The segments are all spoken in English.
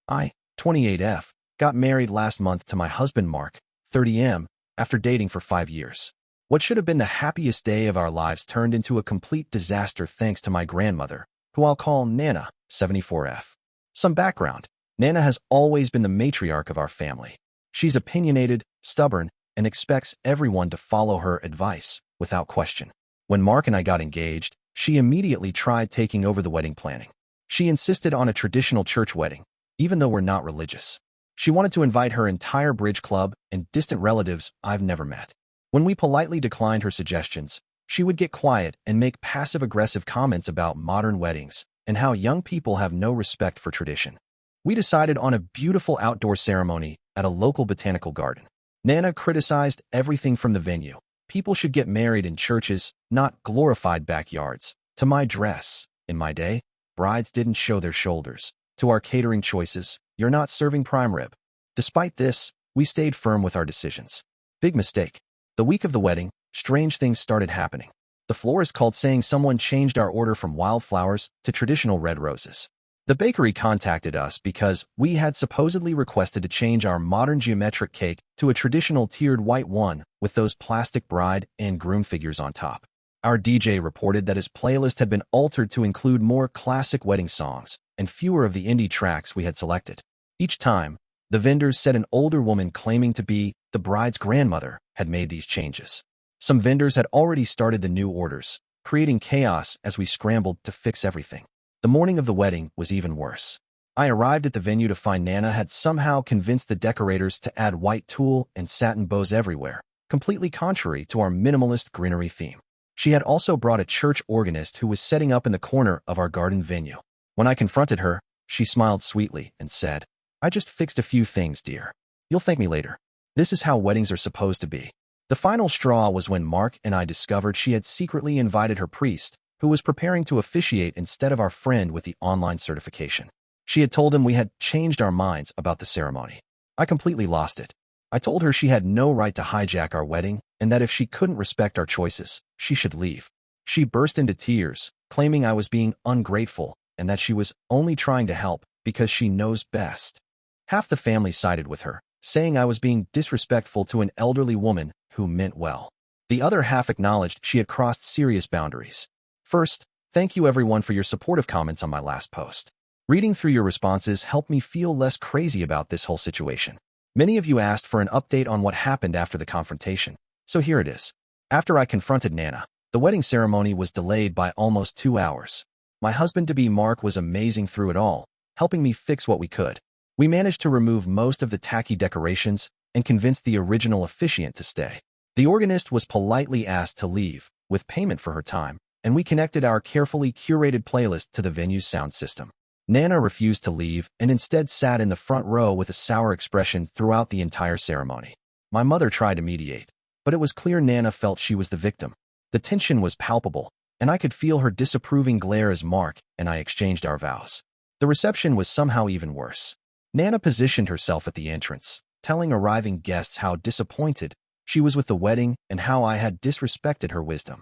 I, 28F, got married last month to my husband Mark, 30M, after dating for 5 years. What should have been the happiest day of our lives turned into a complete disaster thanks to my grandmother, who I'll call Nana, 74F. Some background. Nana has always been the matriarch of our family. She's opinionated, stubborn, and expects everyone to follow her advice, without question. When Mark and I got engaged, she immediately tried taking over the wedding planning. She insisted on a traditional church wedding, even though we're not religious. She wanted to invite her entire bridge club and distant relatives I've never met. When we politely declined her suggestions, she would get quiet and make passive-aggressive comments about modern weddings and how young people have no respect for tradition. We decided on a beautiful outdoor ceremony at a local botanical garden. Nana criticized everything from the venue. People should get married in churches, not glorified backyards. To my dress. In my day, brides didn't show their shoulders. To our catering choices, you're not serving prime rib. Despite this, we stayed firm with our decisions. Big mistake. The week of the wedding, strange things started happening. The florist called saying someone changed our order from wildflowers to traditional red roses. The bakery contacted us because we had supposedly requested to change our modern geometric cake to a traditional tiered white one with those plastic bride and groom figures on top. Our DJ reported that his playlist had been altered to include more classic wedding songs and fewer of the indie tracks we had selected. Each time, the vendors said an older woman claiming to be the bride's grandmother had made these changes. Some vendors had already started the new orders, creating chaos as we scrambled to fix everything. The morning of the wedding was even worse. I arrived at the venue to find Nana had somehow convinced the decorators to add white tulle and satin bows everywhere, completely contrary to our minimalist greenery theme. She had also brought a church organist who was setting up in the corner of our garden venue. When I confronted her, she smiled sweetly and said, "I just fixed a few things, dear. You'll thank me later." This is how weddings are supposed to be. The final straw was when Mark and I discovered she had secretly invited her priest, who was preparing to officiate instead of our friend with the online certification. She had told him we had changed our minds about the ceremony. I completely lost it. I told her she had no right to hijack our wedding and that if she couldn't respect our choices, she should leave. She burst into tears, claiming I was being ungrateful and that she was only trying to help because she knows best. Half the family sided with her, saying I was being disrespectful to an elderly woman who meant well. The other half acknowledged she had crossed serious boundaries. First, thank you everyone for your supportive comments on my last post. Reading through your responses helped me feel less crazy about this whole situation. Many of you asked for an update on what happened after the confrontation, so here it is. After I confronted Nana, the wedding ceremony was delayed by almost 2 hours. My husband-to-be Mark was amazing through it all, helping me fix what we could. We managed to remove most of the tacky decorations and convinced the original officiant to stay. The organist was politely asked to leave, with payment for her time, and we connected our carefully curated playlist to the venue's sound system. Nana refused to leave and instead sat in the front row with a sour expression throughout the entire ceremony. My mother tried to mediate, but it was clear Nana felt she was the victim. The tension was palpable, and I could feel her disapproving glare as Mark and I exchanged our vows. The reception was somehow even worse. Nana positioned herself at the entrance, telling arriving guests how disappointed she was with the wedding and how I had disrespected her wisdom.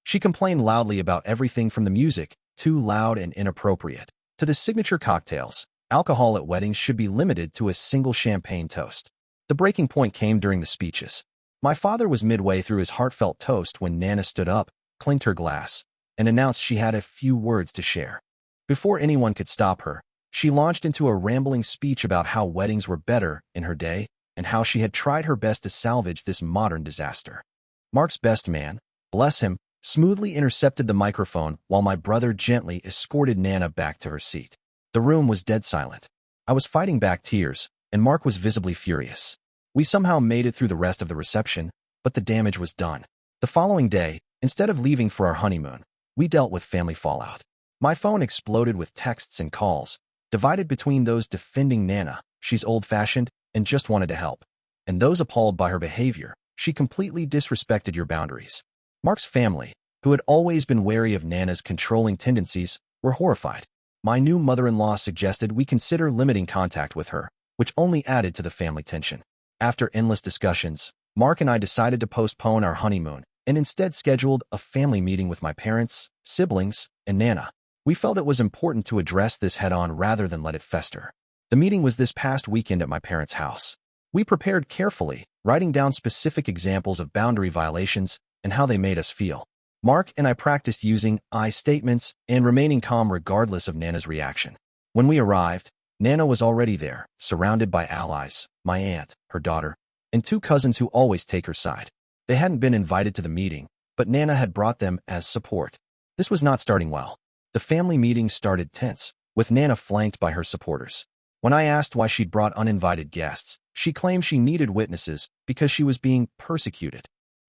She complained loudly about everything from the music, too loud and inappropriate, to the signature cocktails. Alcohol at weddings should be limited to a single champagne toast. The breaking point came during the speeches. My father was midway through his heartfelt toast when Nana stood up, clinked her glass, and announced she had a few words to share. Before anyone could stop her, she launched into a rambling speech about how weddings were better in her day and how she had tried her best to salvage this modern disaster. Mark's best man, bless him, smoothly intercepted the microphone while my brother gently escorted Nana back to her seat. The room was dead silent. I was fighting back tears, and Mark was visibly furious. We somehow made it through the rest of the reception, but the damage was done. The following day, instead of leaving for our honeymoon, we dealt with family fallout. My phone exploded with texts and calls, divided between those defending Nana, she's old-fashioned and just wanted to help, and those appalled by her behavior, she completely disrespected your boundaries. Mark's family, who had always been wary of Nana's controlling tendencies, were horrified. My new mother-in-law suggested we consider limiting contact with her, which only added to the family tension. After endless discussions, Mark and I decided to postpone our honeymoon and instead scheduled a family meeting with my parents, siblings, and Nana. We felt it was important to address this head-on rather than let it fester. The meeting was this past weekend at my parents' house. We prepared carefully, writing down specific examples of boundary violations and how they made us feel. Mark and I practiced using I statements and remaining calm regardless of Nana's reaction. When we arrived, Nana was already there, surrounded by allies, my aunt, her daughter, and two cousins who always take her side. They hadn't been invited to the meeting, but Nana had brought them as support. This was not starting well. The family meeting started tense, with Nana flanked by her supporters. When I asked why she'd brought uninvited guests, she claimed she needed witnesses because she was being persecuted.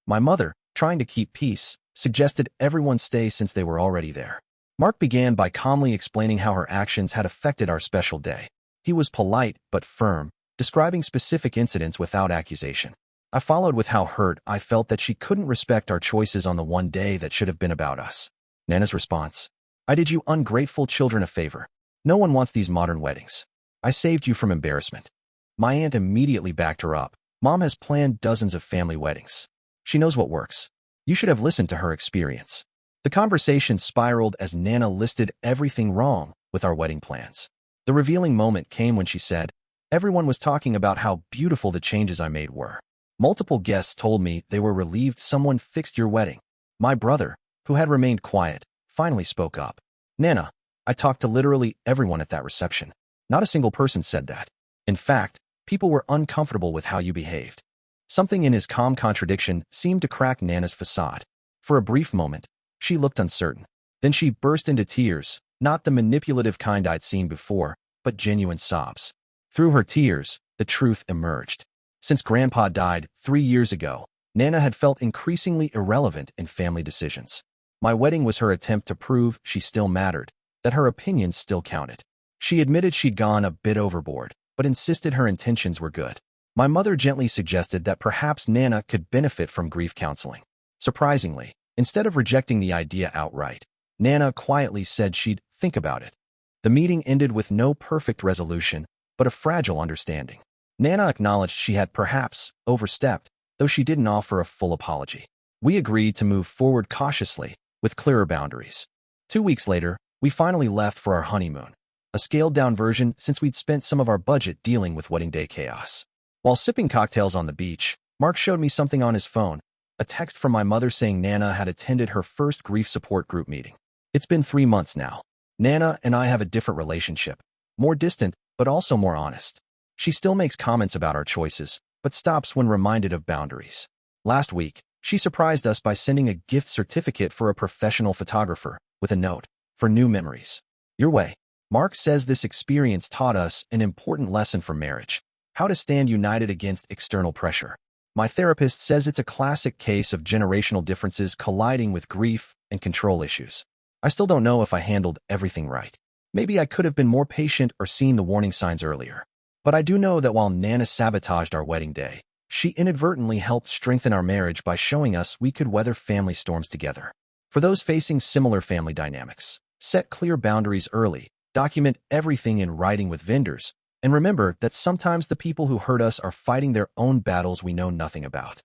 My mother, trying to keep peace, suggested everyone stay since they were already there. Mark began by calmly explaining how her actions had affected our special day. He was polite but firm, describing specific incidents without accusation. I followed with how hurt I felt that she couldn't respect our choices on the one day that should have been about us. Nana's response: "I did you ungrateful children a favor. No one wants these modern weddings. I saved you from embarrassment." My aunt immediately backed her up. "Mom has planned dozens of family weddings. She knows what works. You should have listened to her experience." The conversation spiraled as Nana listed everything wrong with our wedding plans. The revealing moment came when she said, "Everyone was talking about how beautiful the changes I made were. Multiple guests told me they were relieved someone fixed your wedding." My brother, who had remained quiet, finally spoke up. "Nana, I talked to literally everyone at that reception. Not a single person said that. In fact, people were uncomfortable with how you behaved." Something in his calm contradiction seemed to crack Nana's facade. For a brief moment, she looked uncertain. Then she burst into tears, not the manipulative kind I'd seen before, but genuine sobs. Through her tears, the truth emerged. Since Grandpa died 3 years ago, Nana had felt increasingly irrelevant in family decisions. My wedding was her attempt to prove she still mattered, that her opinions still counted. She admitted she'd gone a bit overboard, but insisted her intentions were good. My mother gently suggested that perhaps Nana could benefit from grief counseling. Surprisingly, instead of rejecting the idea outright, Nana quietly said she'd think about it. The meeting ended with no perfect resolution, but a fragile understanding. Nana acknowledged she had perhaps overstepped, though she didn't offer a full apology. We agreed to move forward cautiously, with clearer boundaries. 2 weeks later, we finally left for our honeymoon, a scaled-down version since we'd spent some of our budget dealing with wedding day chaos. While sipping cocktails on the beach, Mark showed me something on his phone, a text from my mother saying Nana had attended her first grief support group meeting. It's been 3 months now. Nana and I have a different relationship, more distant, but also more honest. She still makes comments about our choices, but stops when reminded of boundaries. Last week, she surprised us by sending a gift certificate for a professional photographer, with a note, "For new memories. Your way." Mark says this experience taught us an important lesson for marriage: how to stand united against external pressure. My therapist says it's a classic case of generational differences colliding with grief and control issues. I still don't know if I handled everything right. Maybe I could have been more patient or seen the warning signs earlier. But I do know that while Nana sabotaged our wedding day, she inadvertently helped strengthen our marriage by showing us we could weather family storms together. For those facing similar family dynamics, set clear boundaries early, document everything in writing with vendors, and remember that sometimes the people who hurt us are fighting their own battles we know nothing about.